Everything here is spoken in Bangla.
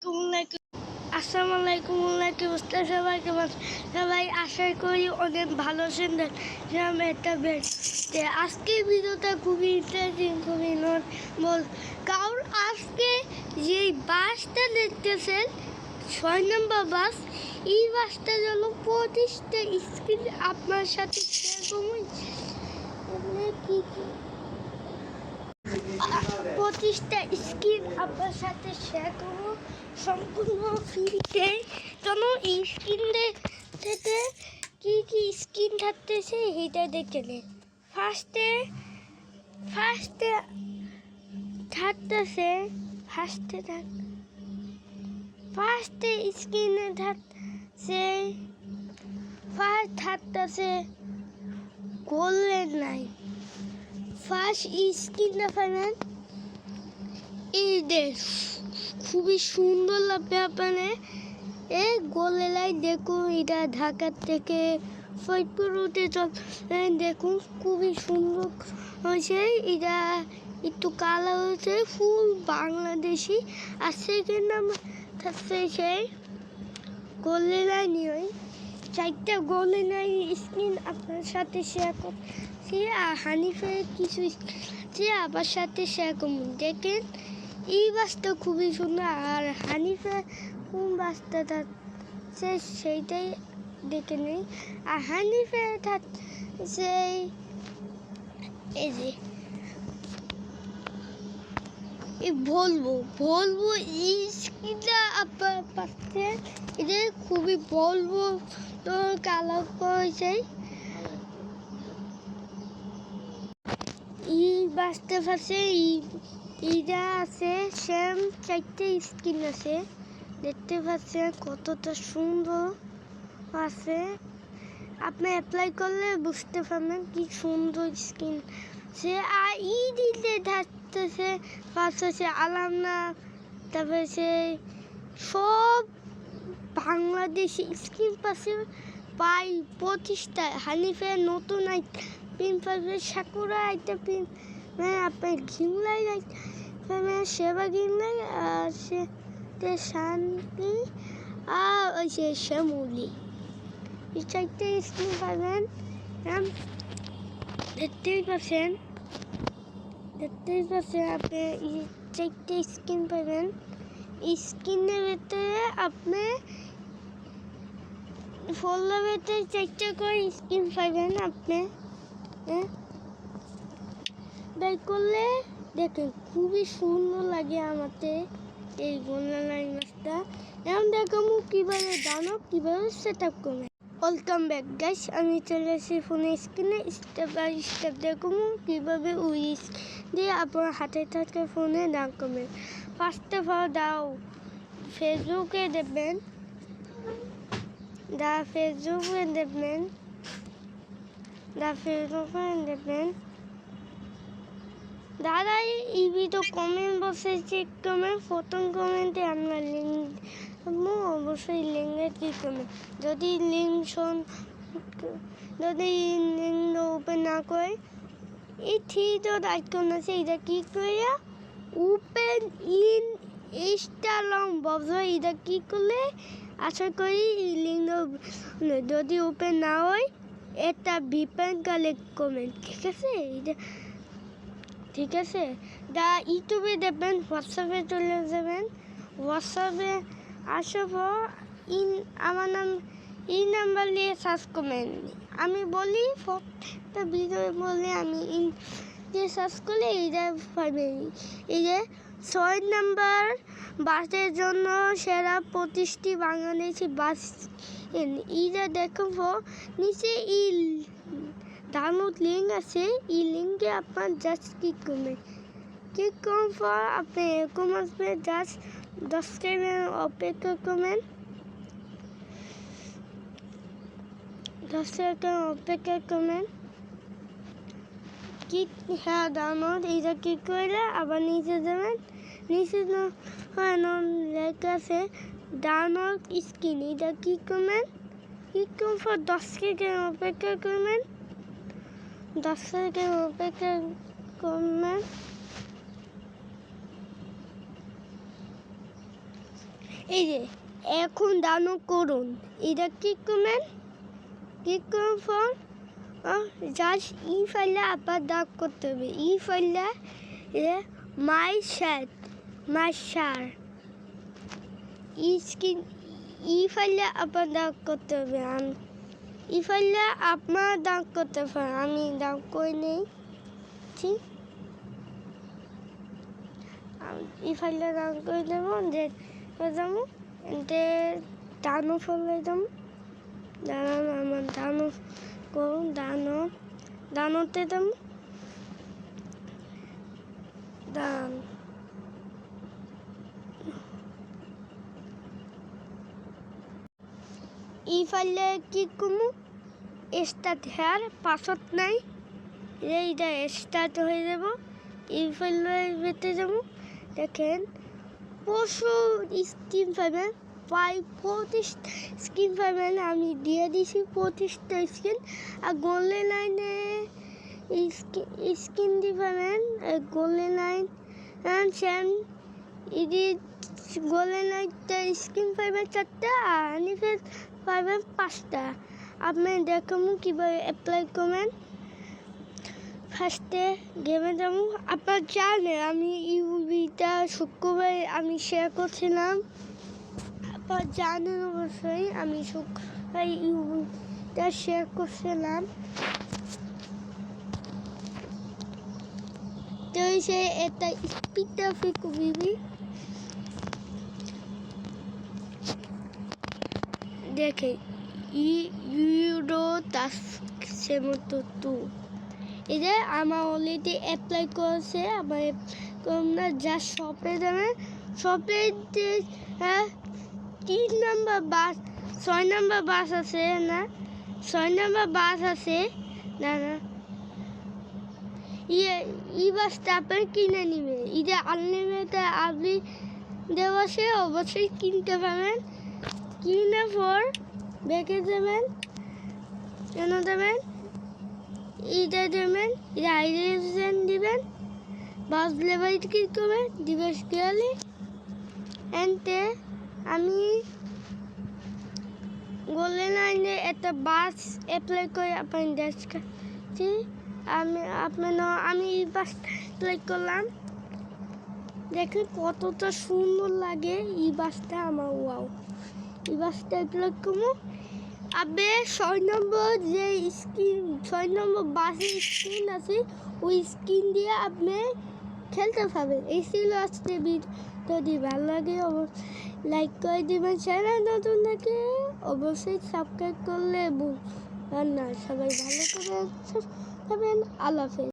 আসসালামু আলাইকুম কি অবস্থা সবাই কেমন সবাই আশা করি অনেক ভালো আছেন একটা আজকে ভিডিওটা খুবই ইন্টারেস্টিং খুবই বল কারণ আজকে যে বাসটা দেখতেছেন 6 নম্বর বাস এই বাসটা জন্য 25টা স্ক্রিন আপনার সাথে শেয়ার করবো কি 25টা স্ক্রিন আপনার সাথে শেয়ার করবো সম্পূর্ণ ফ্রিতে কোনো এই স্ক্রিন থেকে কি কি স্ক্রিন থাকতেছে এটা দেখে নিন ফার্স্টে থাকতেছে ফার্স্টে স্ক্রিনে থাকতেছে গোল্ডেন লাইন ফার্স্ট স্ক্রিনটা পাবেন এই দেশ খুবই সুন্দর লাগবে আপনার এই গোলেলাই দেখুন এটা ঢাকার থেকে ফরিদপুর রুটে দেখুন খুবই সুন্দর হয়েছে এটা একটু কালার হয়েছে ফুল বাংলাদেশি আর সেকেন্ড নাম্বার থাকছে সেই গোলেলাই নিয়ে 4টা গোলেলাই স্ক্রিন আপনার সাথে শেয়ার করছি আর হানিফের কিছু সে আবার সাথে শেয়ার করুন দেখেন এই বাসটা খুবই সুন্দর আর হানিফের কোন বাসটা থাকছে সেইটাই দেখে নেই আর হানিফের থাকছে এই যে বলবো এই স্ক্রিনটা আপনার পাচ্ছে এটা খুবই বলবো তো কালার করেছে এই বাসটা পাচ্ছে এইটা আছে সেম 4টে স্ক্রিন আছে দেখতে পাচ্ছেন কতটা সুন্দর আছে আপনি অ্যাপ্লাই করলে বুঝতে পারবেন কি সুন্দর স্ক্রিন সে আর ই দিতে থাকতেছে পাচ্ছে আলামনা তারপরে সে সব বাংলাদেশি স্ক্রিন পাশে পাই 25টা হানিফের নতুন পিন পাবে সাকুরা একটা পিন আপনার ঘিমলাই সেবা ঘিমলাই আর সে শান্তি আর ওই সে শ্যামলি এই 4টে স্ক্রিন পাবেন দেখতেই পাচ্ছেন আপনি এই 4টে স্ক্রিন পাবেন স্ক্রিনের ভেতরে আপনি ফোল্ডার ভেতরে 4টা করে স্ক্রিন পাবেন আপনি তাই করলে দেখেন খুবই সুন্দর লাগে আমাদের এই গোল্ডেন লাইন মাছটা এখন দেখাবো কীভাবে জানো কীভাবে সেট আপ করবে ওয়েলকাম ব্যাক গাইস আমি চলে এসেছি ফোনের স্ক্রিনে স্টেপ বাই স্টেপ দেখাবো কীভাবে উইস দিয়ে আপনার হাতে থাকে ফোনে দাম করবেন ফার্স্ট অফ অল ফেসবুকে দেখবেন ফেসবুকে দাদা এই ভিডিও কমেন্ট বক্সে চেক করবেন প্রথম কমেন্টে আপনার লিঙ্ক অবশ্যই লিঙ্কে ক্লিক করবেন যদি লিঙ্ক ওপেন না করে এই 3 ডট আইকন আছে এটা ক্লিক করে ওপেন ইন ইনস্টাগ্রাম ব্রাউজার এটা ক্লিক করলে আশা করি এই লিঙ্ক যদি ওপেন না হয় এটা ভিপিএন কালেক্ট করবেন ঠিক আছে ইউটিউবে দেখবেন হোয়াটসঅ্যাপে চলে যাবেন হোয়াটসঅ্যাপে আসার পর আমার নাম এই নাম্বার নিয়ে সার্চ করবেন আমি বলি প্রত্যেকটা ভিডিও বলে আমি দিয়ে সার্চ করলে এইটা পাবেন এই যে 6 নম্বর বাসের জন্য সেরা 25টি বাংলাদেশি বাস এইটা দেখবো নিচে ডাউনলোড লিঙ্ক আছে এই লিঙ্কে আপনার জাস্ট ক্লিক করবেন ক্লিক করার পর আপনি এরকম আসবে জাস্ট 10 সেকেন্ড অপেক্ষা করবেন 10 সেকেন্ড অপেক্ষা করবেন হ্যাঁ ডাউনলোড এইটা ক্লিক করলে আবার নিচে যাবেন নিচে লেখা আছে ডাউনলোড স্ক্রিন এটা ক্লিক করবেন ক্লিক করার পর 10 সেকেন্ড অপেক্ষা করবেন 10 সেকেন্ড অপেক্ষা করবেন এই যে এখন ডাউনলোড করুন, এটা ক্লিক করবেন, ক্লিক করার পর জাস্ট ই ফাইলে আবার ডাক করতে হবে। ই ফাইলে মাই শার ই ফাইলে আবার ডাক করতে হবে। ই ফাইলে আপনার ডাক করতে পারেন, আমি ডাক করে নেই। ঠিক ই ফাইলে ডাক করে দেবো, যে যাবো ডানো ফলে যাবো। দাঁড়ান আমার ডানো করুন, ডানোতে যাবো। দাঁড়ান ই ফাইলে কি করবো, স্টার্ট হেয়ার পাসওয়ার্ড নাই, এইটা স্টার্ট হয়ে যাব। ই ফাইলে বেতে যাবো, দেখেন প্রচুর স্ক্রিন পাবেন, প্রায় 25টা স্ক্রিন পাবেন। আমি দিয়ে দিছি 25টা স্ক্রিন। আর গোল্ডেন লাইনে স্ক্রিন দিয়ে পাবেন, golden line same edit golden লাইনটা স্ক্রিন পাবেন 4টা, আর আনিফের পাবেন 5টা। আপনি দেখুন কীভাবে অ্যাপ্লাই করবেন। ফার্স্টে গেমে যাবো। আপনার জানেন আমি ইউবিটা শুক্রবার আমি শেয়ার করছিলাম, আপনার জানেন অবশ্যই আমি শুক্রবার ইউবিটা শেয়ার করছিলাম। তো সে এটা স্পিডটা ফিকু বিবি দেখে ইউরো তাসমতো টু, এটা আমার অলরেডি অ্যাপ্লাই করেছে। আমার তোমরা যা শপে যাবে, শপে 3 নম্বর বাস 6 নম্বর বাস আছে না, 6 নম্বর বাস আছে না না, ই বাসটা আপনার কিনে নেবে। এটা আনলিমিটেড আপনি দেওয়া আছে, অবশ্যই কিনতে পারবেন। কিনে পর বেঁকে দেবেন, কেন দেবেন, এইটা দেবেন, এটা আইডেন্টিফিকেশন দিবেন, বাস লেবাই ক্লিক করবেন, ডিভাইস গেলে এনতে আমি গোল্ডেন লাইনে একটা বাস অ্যাপ্লাই করে আপনার দেখাচ্ছি। আমি এই বাসটা অ্যাপ্লাই করলাম, দেখেন কতটা সুন্দর লাগে এই বাসটা আমার। ওয়াও, এই বাসটা অ্যাপ্লাই করবো। আপনি 6 নম্বর যে স্ক্রিন 6 নম্বর বাসের স্ক্রিন আছে, ওই স্ক্রিন দিয়ে আপনি খেলতে পারবেন। এই ছিল আজকে ভিডিও। যদি ভালো লাগে লাইক করে দেবেন, চ্যানেল নতুন থাকে অবশ্যই সাবস্ক্রাইব করলে না। সবাই ভালো করে থাকবেন, আল্লাহ হাফেজ।